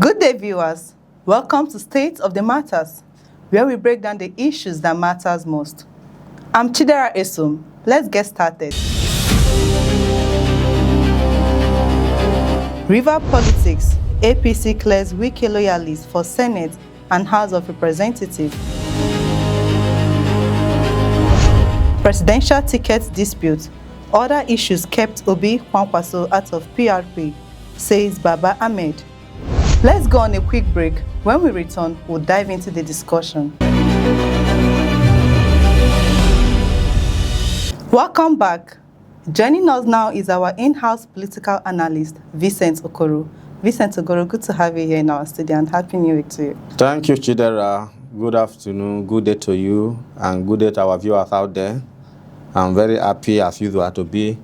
Good day, viewers. Welcome to State of the Matters, where we break down the issues that matters most. I'm Chidera Nyesom. Let's get started. River politics. APC clears Wike Loyalists for Senate and House of Representatives. Presidential ticket dispute. Other issues kept Obi Kwankwaso out of PRP, says Baba Ahmed. Let's go on a quick break. When we return, we'll dive into the discussion. Welcome back. Joining us now is our in-house political analyst, Vincent Okoro. Vincent Okoro, good to have you here in our studio and Happy New Week to you. Thank you, Chidera. Good afternoon, good day to you, and good day to our viewers out there. I'm very happy, as usual, to be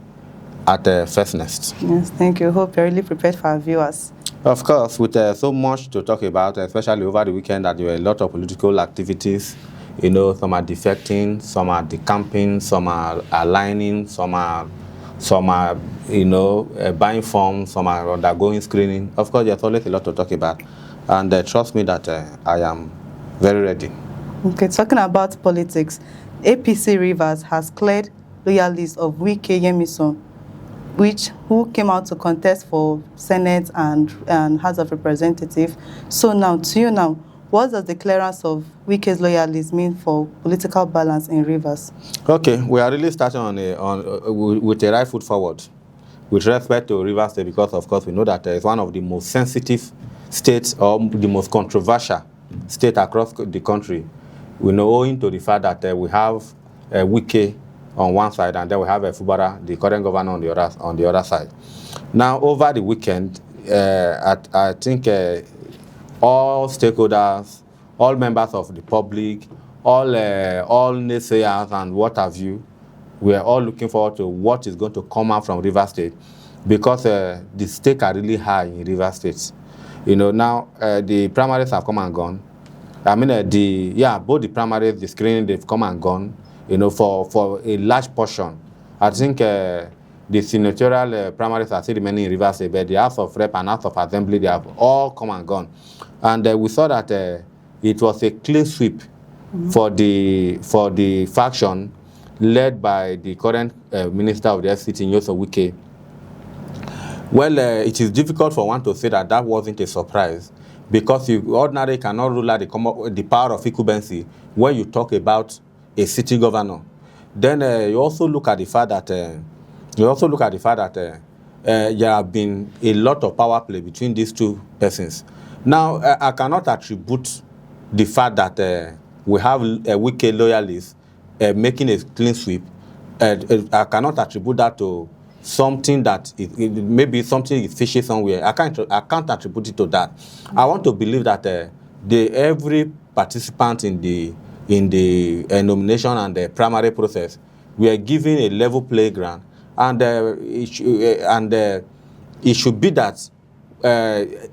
at FirstNext. Yes, thank you. Hope you're really prepared for our viewers. Of course, with so much to talk about, especially over the weekend, that there were a lot of political activities. You know, some are defecting, some are decamping, some are aligning, some are buying forms, some are undergoing screening. Of course, there's always a lot to talk about, and trust me that I am very ready. Okay, talking about politics, APC Rivers has cleared Loyalists of Wike Nyesom, who came out to contest for Senate and House of Representatives. So now, to you now, what does the clearance of Wike's Loyalists mean for political balance in Rivers? Okay, we are really starting with a right foot forward with respect to Rivers State, because of course we know that it's one of the most sensitive states or the most controversial state across the country. We know, owing to the fact that we have Wike on one side, and then we have Fubara, the current governor, on the other side. Now, over the weekend, I think all stakeholders, all members of the public, all naysayers and what have you, we are all looking forward to what is going to come out from Rivers State, because the stakes are really high in Rivers State. You know, now the primaries have come and gone. I mean, both the primaries, the screening, they've come and gone. You know, for a large portion. I think the senatorial primaries are still remaining in Rivers State, but the House of Rep and House of Assembly, they have all come and gone. And we saw that it was a clean sweep for the faction led by the current Minister of the FCT, Nyesom Wike. Well, it is difficult for one to say that wasn't a surprise, because you ordinarily cannot rule out the power of incumbency when you talk about a city governor. Then you also look at the fact that there have been a lot of power play between these two persons. Now, I cannot attribute the fact that we have Wike Loyalists making a clean sweep. I cannot attribute that to something that maybe something is fishy somewhere. I can't attribute it to that. I want to believe that every participant in the nomination and the primary process, we are given a level playground, and it should be that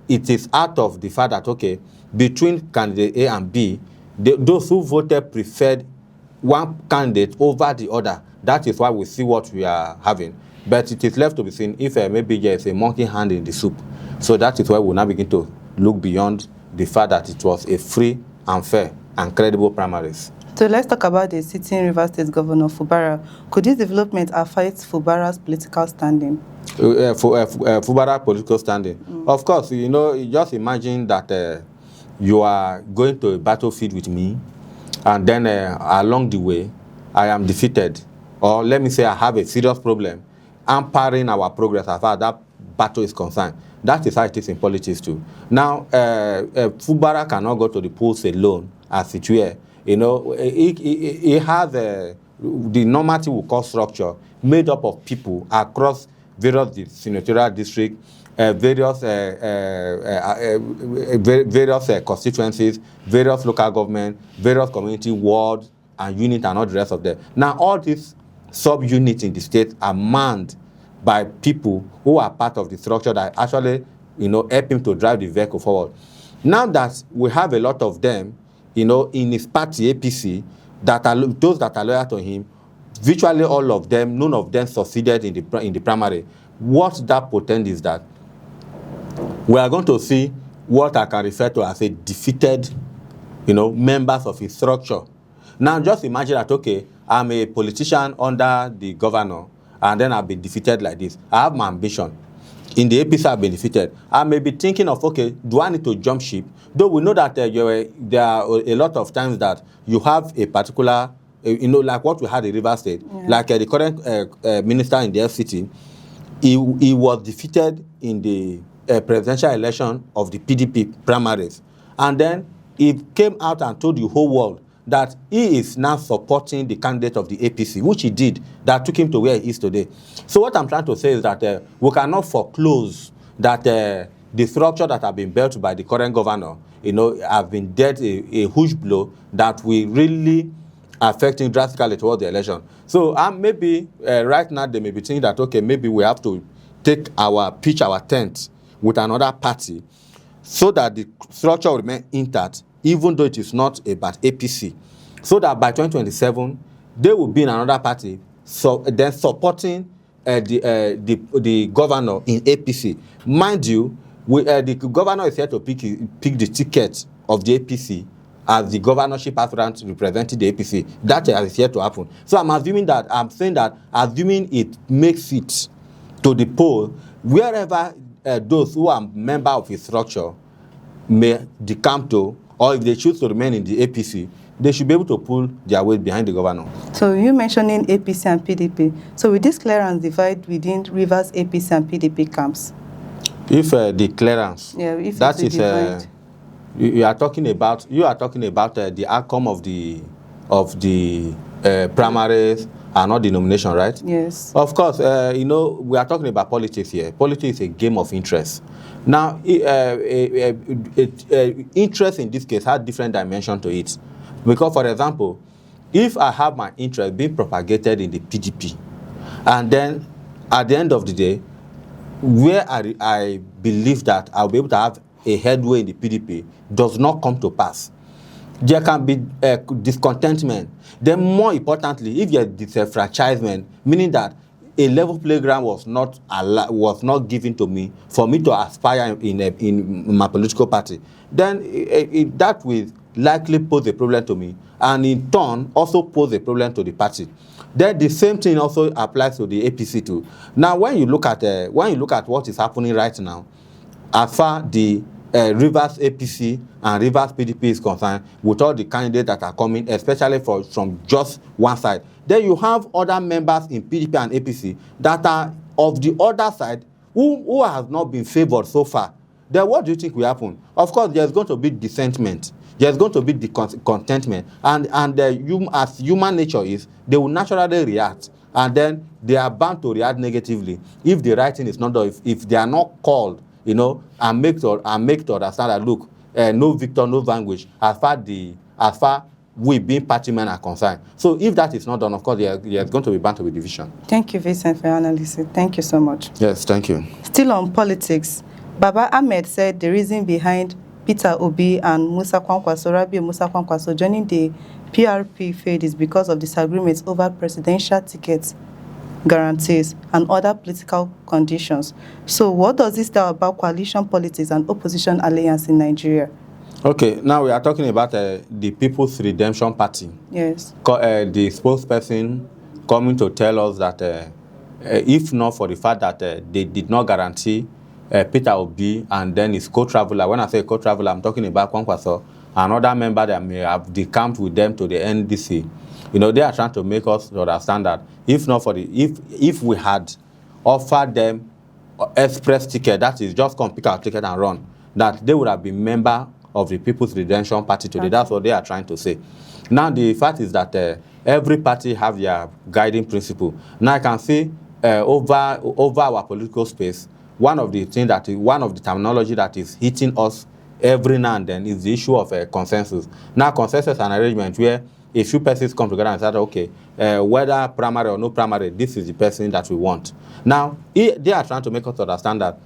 it is out of the fact that, okay, between candidate A and B, those who voted preferred one candidate over the other. That is why we see what we are having. But it is left to be seen if maybe there is a monkey hand in the soup. So that is why we now begin to look beyond the fact that it was a free and fair and credible primaries. So let's talk about the sitting Rivers State Governor Fubara. Could this development affect Fubara's political standing? Fubara political standing. Of course, you know, you just imagine that you are going to a battlefield with me, and then along the way, I am defeated, or let me say I have a serious problem, hampering our progress as far as that battle is concerned. That is how it is in politics too. Now, Fubara cannot go to the polls alone, as it were. You know, it has the normative call structure made up of people across various senatorial districts, various constituencies, various local government, various community wards and unit, and all the rest of them. Now, all these sub-units in the state are manned by people who are part of the structure that actually, you know, help him to drive the vehicle forward. Now that we have a lot of them, you know, in his party, APC, that are those that are loyal to him, virtually all of them, none of them succeeded in the primary. What that portends is that we are going to see what I can refer to as a defeated, members of his structure. Now, just imagine that, okay, I'm a politician under the governor, and then I've been defeated like this. I have my ambition. In the APC, I've been defeated. I may be thinking of, okay, do I need to jump ship? Though we know that there are a lot of times that you have a particular, like what we had in Rivers State, like the current minister in the FCT, he was defeated in the presidential election of the PDP primaries. And then he came out and told the whole world that he is now supporting the candidate of the APC, which he did, that took him to where he is today. So what I'm trying to say is that we cannot foreclose that the structure that have been built by the current governor, have been dealt a huge blow that will really affecting drastically towards the election. So maybe right now they may be thinking that, okay, maybe we have to pitch our tent with another party so that the structure will remain intact, even though it is not about APC, so that by 2027, they will be in another party, so then supporting the governor in APC. Mind you, the governor is here to pick the ticket of the APC as the governorship aspirant representing the APC. That is here to happen. So I'm saying that assuming it makes it to the poll, wherever those who are members of his structure may decamp to, or if they choose to remain in the APC, they should be able to pull their weight behind the governor. So you mentioning APC and PDP. So will this clearance divide within Rivers APC and PDP camps? If the clearance, if that is, you are talking about the outcome of the primaries and not the nomination, right? Yes. Of course, we are talking about politics here. Politics is a game of interest. Now, interest in this case has different dimension to it. Because, for example, if I have my interest being propagated in the PDP, and then at the end of the day, where I believe that I'll be able to have a headway in the PDP does not come to pass, there can be discontentment. Then more importantly, if there's disenfranchisement, meaning that a level playground was not given to me for me to aspire in my political party, then that will likely pose a problem to me, and in turn also pose a problem to the party. Then the same thing also applies to the APC too. Now, when you look at what is happening right now, as far the Rivers APC and Rivers PDP is concerned, with all the candidates that are coming, especially from just one side, then you have other members in PDP and APC that are of the other side who has not been favored so far. Then what do you think will happen? Of course, there's going to be dissentiment. There's going to be discontentment. And as human nature is, they will naturally react. And then they are bound to react negatively if the right thing is not done, if they are not called, and make to understand that, look, no victor, no vanquish, as far we being party men are concerned. So if that is not done, of course, there's going to be bound to be division. Thank you, Vincent, for your analysis. Thank you so much. Yes, thank you. Still on politics, Baba Ahmed said the reason behind Peter Obi and Musa Kwankwaso joining the PRP field is because of disagreements over presidential tickets, guarantees, and other political conditions. So what does this tell about coalition politics and opposition alliance in Nigeria? Okay, now we are talking about the People's Redemption Party. Yes. The spokesperson coming to tell us that if not for the fact that they did not guarantee Peter Obi and then his co-traveler, when I say co-traveler, I'm talking about Kwankwaso, another member that may have decamped with them to the NDC. They are trying to make us understand that if not for if we had offered them express ticket, that is just come pick our ticket and run, that they would have been member of the People's Redemption Party today. That's what they are trying to say. Now, the fact is that every party have their guiding principle. Now, I can see over our political space, one of the terminology that is hitting us every now and then is the issue of consensus. Now, consensus is an arrangement where a few persons come together and say, okay, whether primary or no primary, this is the person that we want. Now, they are trying to make us understand that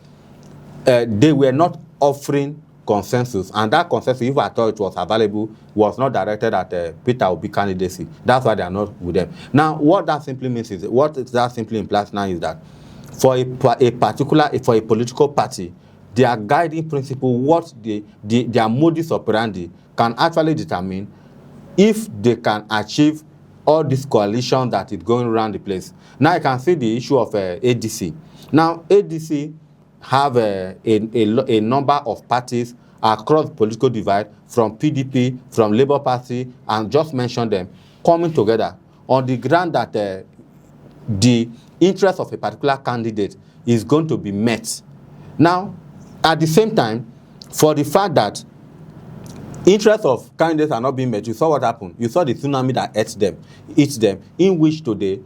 they were not offering consensus, and that consensus, if I thought it was available, was not directed at Peter Obi candidacy. That's why they are not with them. Now, what that simply means implies now is that for a political party their guiding principle, what their modus operandi, can actually determine if they can achieve all this coalition that is going around the place. Now I can see the issue of ADC. Now ADC have a number of parties across the political divide, from PDP, from Labour Party, and just mention them, coming together on the ground that the interest of a particular candidate is going to be met. Now, at the same time, for the fact that interests of candidates are not being met, you saw what happened. You saw the tsunami that eats them, in which today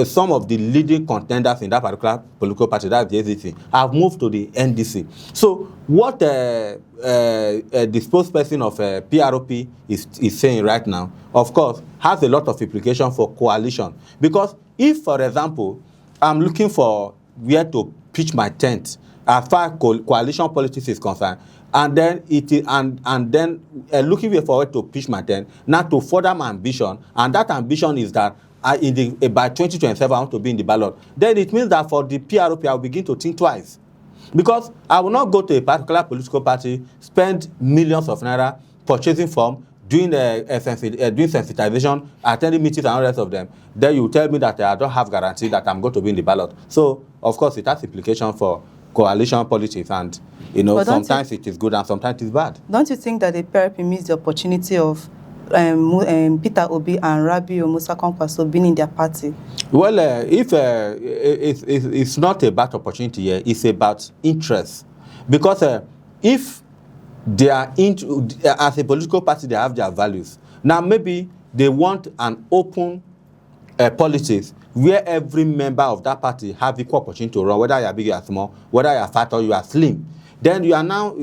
some of the leading contenders in that particular political party, that's the APC, have moved to the NDC. So what the spokesperson of PROP is saying right now, of course, has a lot of implication for coalition. Because if, for example, I'm looking for where to pitch my tent as far as coalition politics is concerned, and then looking forward to pitch my tent, now to further my ambition, and that ambition is that by 2027 I want to be in the ballot, then it means that for the PROP I will begin to think twice. Because I will not go to a particular political party, spend millions of naira purchasing form, doing sensitization, attending meetings and all the rest of them. Then you tell me that I don't have guarantee that I'm going to be in the ballot. So, of course, it has implication for coalition politics, and sometimes it is good and sometimes it is bad. Don't you think that the PRP missed the opportunity of Peter Obi and Rabiu Musa Kwankwaso being in their party? Well, it's not about opportunity here, it's about interest. Because if they are as a political party, they have their values. Now, maybe they want an open politics where every member of that party have equal opportunity to run, whether you are big or small, whether you are fat or you are slim. Then you are now,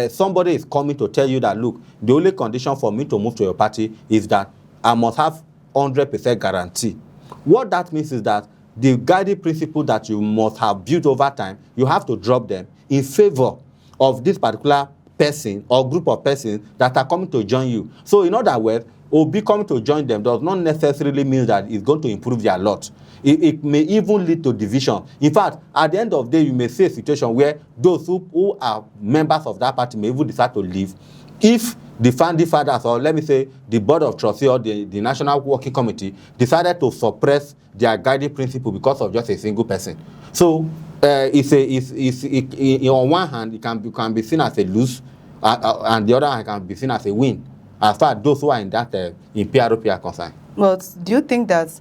somebody is coming to tell you that, look, the only condition for me to move to your party is that I must have 100% guarantee. What that means is that the guiding principle that you must have built over time, you have to drop them in favor of this particular person or group of persons that are coming to join you. So in other words, Obi coming to join them does not necessarily mean that it's going to improve their lot. It may even lead to division. In fact, at the end of the day, you may see a situation where those who are members of that party may even decide to leave if the founding fathers, or let me say the board of trustees or the national working committee, decided to suppress their guiding principle because of just a single person. So on one hand, it can be seen as a lose, and the other hand can be seen as a win, as far as those who are in that in PROP are concerned. But do you think that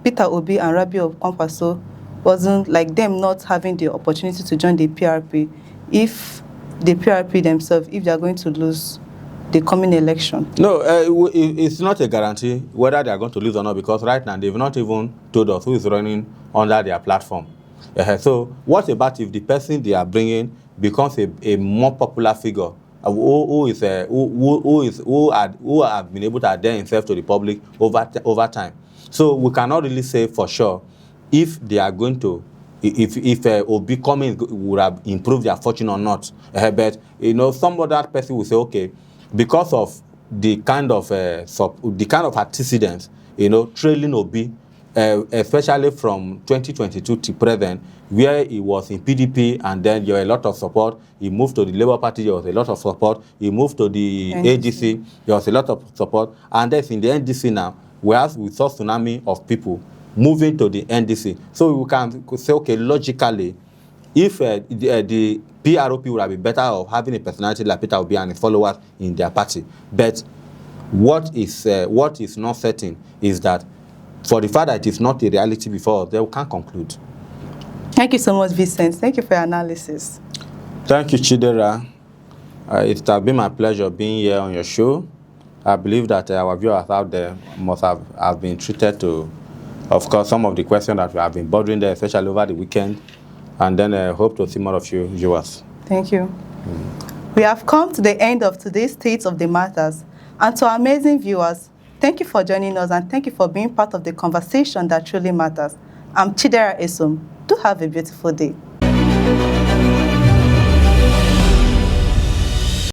Peter Obi and Rabiu Kwankwaso wasn't like them not having the opportunity to join the PRP if the PRP themselves, if they are going to lose the coming election? No, it's not a guarantee whether they are going to lose or not, because right now they've not even told us who is running under their platform. So what about if the person they are bringing becomes a more popular figure who have been able to adhere himself to the public over time? So we cannot really say for sure if they are going to, if Obi coming would have improved their fortune or not. But some other person will say, okay, because of the kind of antecedents, trailing Obi, especially from 2022 to present, where he was in PDP and then there were a lot of support. He moved to the Labour Party, there was a lot of support. He moved to the ADC, there was a lot of support. And then in the NDC now, whereas we saw tsunami of people moving to the NDC. So we can say, okay, logically, if the PROP would have been better off having a personality like Peter Obi and his followers in their party. But what is not certain is that for the fact that it is not a reality before, they can't conclude. Thank you so much, Vincent. Thank you for your analysis. Thank you, Chidera. It has been my pleasure being here on your show. I believe that our viewers out there must have been treated to, of course, some of the questions that we have been bothering them, especially over the weekend. And then I hope to see more of you viewers. Thank you. We have come to the end of today's State of the Matters. And to our amazing viewers, thank you for joining us and thank you for being part of the conversation that truly matters. I'm Chidera Esom. Do have a beautiful day.